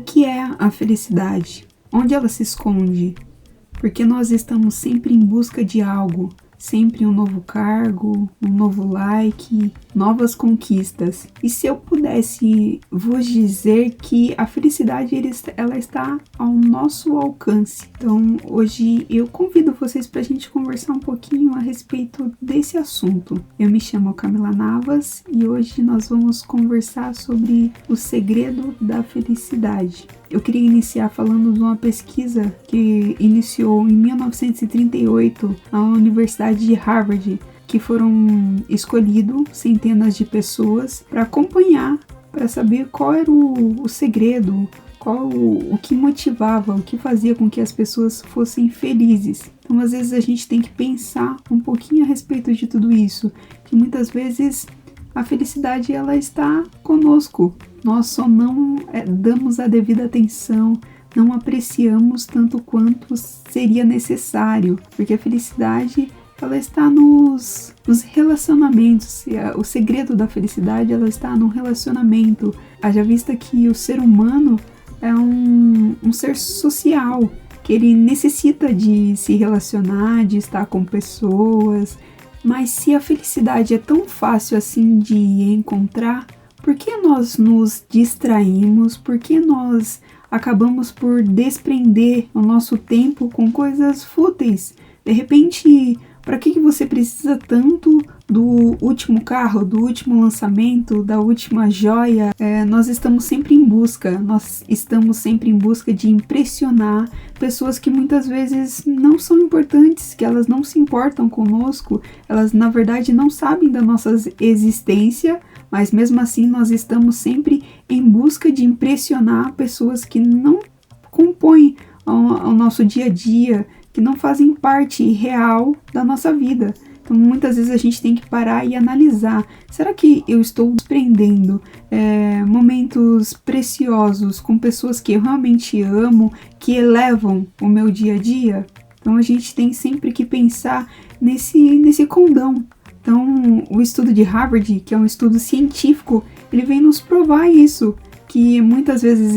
que é a felicidade? Onde ela se esconde? Porque nós estamos sempre em busca de algo, sempre um novo cargo, um novo like, novas conquistas. E se eu pudesse vos dizer que a felicidade ela está ao nosso alcance. Então hoje eu convido vocês para a gente conversar um pouquinho a respeito desse assunto. Eu me chamo Camila Navas e hoje nós vamos conversar sobre o segredo da felicidade. Eu queria iniciar falando de uma pesquisa que iniciou em 1938 na Universidade de Harvard, que foram escolhidos centenas de pessoas para acompanhar, para saber qual era o segredo, o que motivava, o que fazia com que as pessoas fossem felizes. Então, às vezes a gente tem que pensar um pouquinho a respeito de tudo isso, que muitas vezes a felicidade ela está conosco. Nós só não damos a devida atenção, não apreciamos tanto quanto seria necessário, porque a felicidade ela está nos relacionamentos. O segredo da felicidade ela está no relacionamento. Haja vista que o ser humano é um ser social, que ele necessita de se relacionar, de estar com pessoas. Mas se a felicidade é tão fácil assim de encontrar, por que nós nos distraímos? Por que nós acabamos por desprender o nosso tempo com coisas fúteis? De repente, para que você precisa tanto do último carro, do último lançamento, da última joia? Nós estamos sempre em busca de impressionar pessoas que muitas vezes não são importantes, que elas não se importam conosco, elas na verdade não sabem da nossa existência, mas mesmo assim nós estamos sempre em busca de impressionar pessoas que não compõem o nosso dia a dia, que não fazem parte real da nossa vida. Então muitas vezes a gente tem que parar e analisar, será que eu estou desprendendo momentos preciosos com pessoas que eu realmente amo, que elevam o meu dia a dia? Então a gente tem sempre que pensar nesse condão. Então o estudo de Harvard, que é um estudo científico, ele vem nos provar isso, que muitas vezes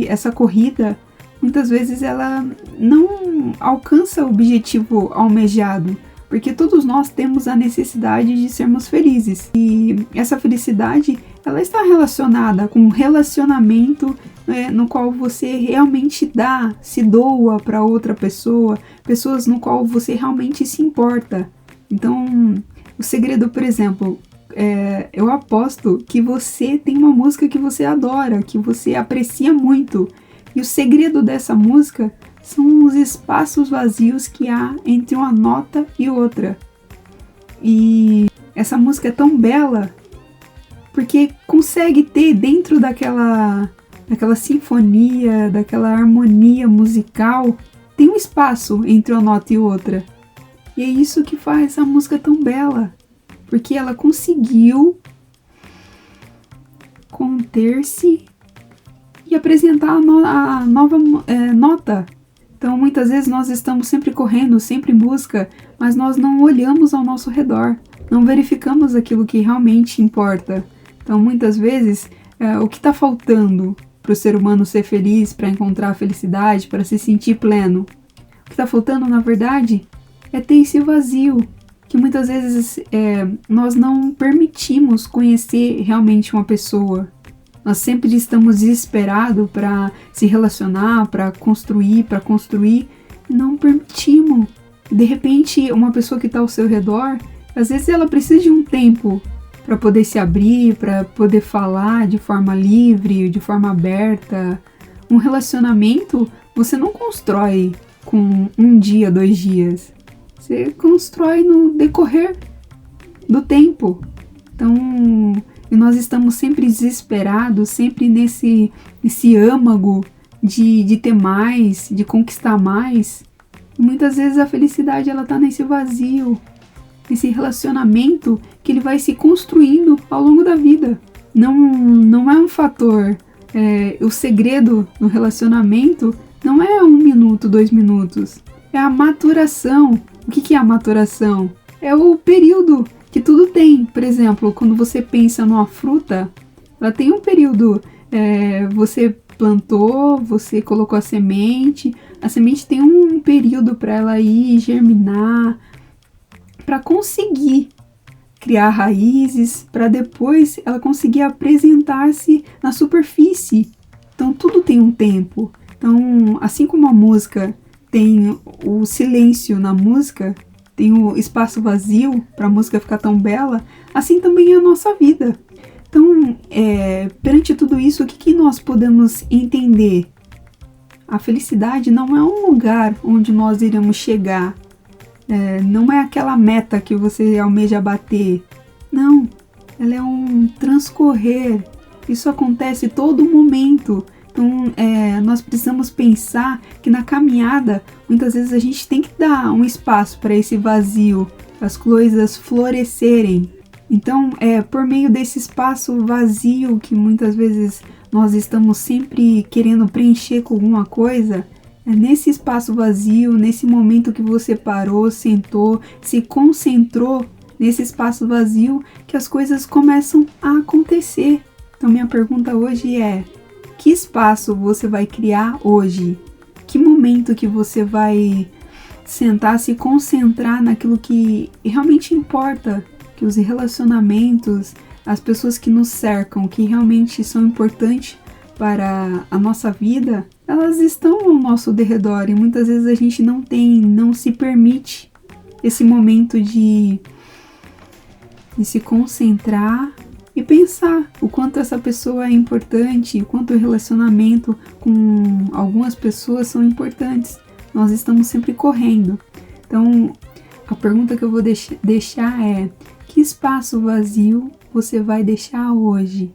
essa corrida, muitas vezes ela não alcança o objetivo almejado, porque todos nós temos a necessidade de sermos felizes. E essa felicidade, ela está relacionada com um relacionamento no qual você realmente se doa para outra pessoa, pessoas no qual você realmente se importa. Então, o segredo, por exemplo, eu aposto que você tem uma música que você adora, que você aprecia muito. E o segredo dessa música são os espaços vazios que há entre uma nota e outra. E essa música é tão bela porque consegue ter dentro daquela sinfonia, daquela harmonia musical, tem um espaço entre uma nota e outra. E é isso que faz a música tão bela, porque ela conseguiu conter-se e apresentar a nova nota. Então muitas vezes nós estamos sempre correndo, sempre em busca, mas nós não olhamos ao nosso redor, não verificamos aquilo que realmente importa. Então muitas vezes o que está faltando para o ser humano ser feliz, para encontrar a felicidade, para se sentir pleno? O que está faltando na verdade é ter esse vazio, que muitas vezes nós não permitimos conhecer realmente uma pessoa. Nós sempre estamos desesperados para se relacionar, para construir, e não permitimos. De repente, uma pessoa que está ao seu redor, às vezes ela precisa de um tempo para poder se abrir, para poder falar de forma livre, de forma aberta. Um relacionamento você não constrói com 1 dia, 2 dias. Você constrói no decorrer do tempo. Então, nós estamos sempre desesperados, sempre nesse âmago de ter mais, de conquistar mais. E muitas vezes a felicidade ela está nesse vazio, nesse relacionamento que ele vai se construindo ao longo da vida. Não é um fator. O segredo no relacionamento não é 1 minuto, 2 minutos. É a maturação. O que é a maturação? É o período que tudo tem. Por exemplo, quando você pensa numa fruta, ela tem um período, você plantou, você colocou a semente tem um período para ela ir germinar, para conseguir criar raízes, para depois ela conseguir apresentar-se na superfície. Então tudo tem um tempo. Então, assim como a música tem o silêncio na música, tem o espaço vazio para a música ficar tão bela, assim também é a nossa vida. Então, perante tudo isso, o que nós podemos entender? A felicidade não é um lugar onde nós iremos chegar, não é aquela meta que você almeja bater. Não, ela é um transcorrer. Isso acontece todo momento. Então, nós precisamos pensar que na caminhada, muitas vezes a gente tem que dar um espaço para esse vazio, para as coisas florescerem. Então, por meio desse espaço vazio que muitas vezes nós estamos sempre querendo preencher com alguma coisa, é nesse espaço vazio, nesse momento que você parou, sentou, se concentrou nesse espaço vazio, que as coisas começam a acontecer. Então, minha pergunta hoje é: que espaço você vai criar hoje? Que momento que você vai sentar, se concentrar naquilo que realmente importa? Que os relacionamentos, as pessoas que nos cercam, que realmente são importantes para a nossa vida, elas estão ao nosso derredor e muitas vezes a gente não se permite esse momento de se concentrar e pensar o quanto essa pessoa é importante, o quanto o relacionamento com algumas pessoas são importantes. Nós estamos sempre correndo. Então, a pergunta que eu vou deixar é: que espaço vazio você vai deixar hoje?